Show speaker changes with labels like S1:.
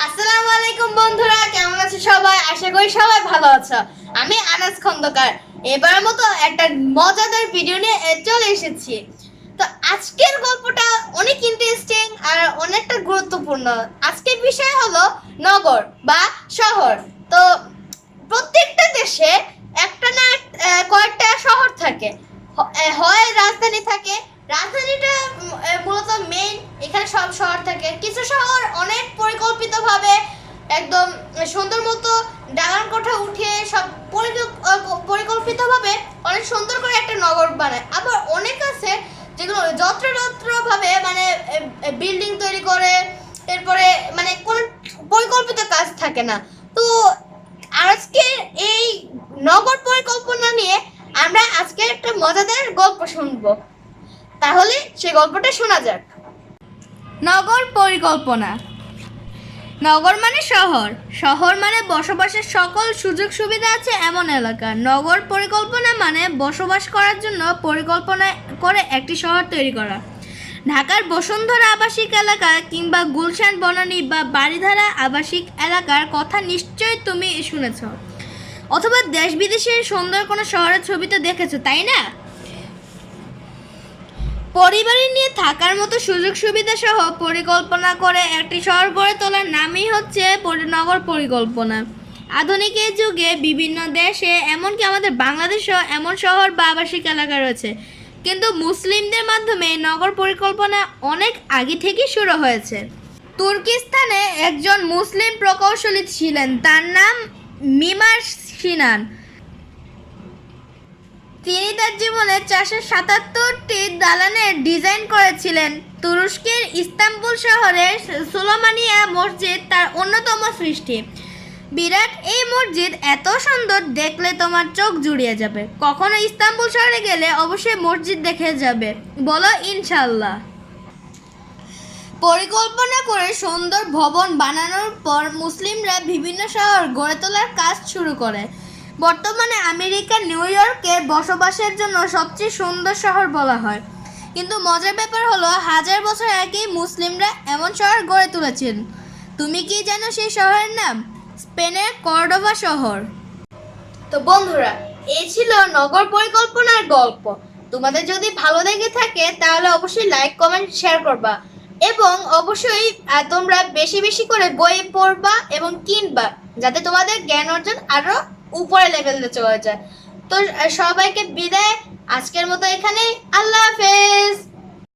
S1: আসসালামু আলাইকুম বন্ধুরা, কেমন আছো সবাই? আশা করি সবাই ভালো আছো। আমি আনাস খন্দকার এবারের মতো একটা মজাদার ভিডিও নিয়ে চলে এসেছি। তো আজকের গল্পটা অনেক ইন্টারেস্টিং আর অনেকটা গুরুত্বপূর্ণ। আজকের বিষয় হলো নগর বা শহর। তো প্রত্যেকটা দেশে একটা না কয়েকটা শহর থাকে, হয় রাজধানী থাকে। রাজধানীটা মূলত মেইন, এখানে সব শহর থাকে। কিছু শহর অনেক পরিকল্পিতভাবে একদম সুন্দর মতো ডাঙার কোঠা উঠিয়ে সব পরিকল্পিতভাবে অনেক সুন্দর করে একটা নগর বানায়। আবার অনেক আছে যেগুলো যত্রতত্রভাবে মানে বিল্ডিং তৈরি করে, এরপরে মানে কোনো পরিকল্পিত কাজ থাকে না। তো আজকে এই নগর পরিকল্পনা নিয়ে আমরা আজকে একটা মজাদার গল্প শুনবো। তাহলে সেই গল্পটা শোনা যাক।
S2: নগর পরিকল্পনা। নগর মানে শহর, শহর মানে বসবাসের সকল সুযোগ সুবিধা আছে এমন এলাকা। নগর পরিকল্পনা মানে বসবাস করার জন্য পরিকল্পনা করে একটি শহর তৈরি করা। ঢাকার বসুন্ধরা আবাসিক এলাকা কিংবা গুলশান বনানী বা বারিধারা আবাসিক এলাকার কথা নিশ্চয়ই তুমি শুনেছ, অথবা দেশ বিদেশের সুন্দর কোনো শহরের ছবি তো দেখেছো, তাই না? পরিবারের নিয়ে থাকার মতো সুযোগ সুবিধা সহ পরিকল্পনা করে একটি শহর গড়ে তোলার নামই হচ্ছে নগর পরিকল্পনা। আধুনিক এই যুগে বিভিন্ন দেশে, এমনকি আমাদের বাংলাদেশেও এমন শহর বা আবাসিক এলাকা রয়েছে, কিন্তু মুসলিমদের মাধ্যমে নগর পরিকল্পনা অনেক আগে থেকেই শুরু হয়েছে। তুর্কিস্তানে একজন মুসলিম প্রকৌশলী ছিলেন, তার নাম মিমার সিনান। তিনি তার জীবনে 477টি দালানের ডিজাইন করেছিলেন। তুরস্কের ইস্তাম্বুল শহরের সুলেমানিয়া মসজিদ তার অন্যতম সৃষ্টি। বিরাট এই মসজিদ এত সুন্দর, দেখলে তোমার চোখ জুড়িয়ে যাবে। কখনো ইস্তাম্বুল শহরে গেলে অবশ্যই মসজিদ দেখে যাবে, বলো ইনশাআল্লাহ। পরিকল্পনা করে সুন্দর ভবন বানানোর পর মুসলিমরা বিভিন্ন শহর গড়ে তোলার কাজ শুরু করে। বর্তমানে আমেরিকার নিউ ইয়র্কে বসবাসের জন্য সবচেয়ে সুন্দর শহর বলা হয়। কিন্তু মজার ব্যাপার হলো, হাজার বছর আগেই মুসলিমরা এমন শহর গড়ে তুলেছেন। তুমি কি জানো সেই শহরের নাম? স্পেনের কর্ডোবা শহর।
S1: তো বন্ধুরা, এই ছিল নগর পরিকল্পনার গল্প। তোমাদের যদি ভালো লেগে থাকে তাহলে অবশ্যই লাইক, কমেন্ট, শেয়ার করবা এবং অবশ্যই তোমরা বেশি বেশি করে বই পড়বা এবং কিনবা, যাতে তোমাদের জ্ঞান অর্জন আরো উপরে লেভেলে চলে যায়। তো সবাইকে বিদায়, আজকের মতো এখানেই। আল্লাহ হাফেজ।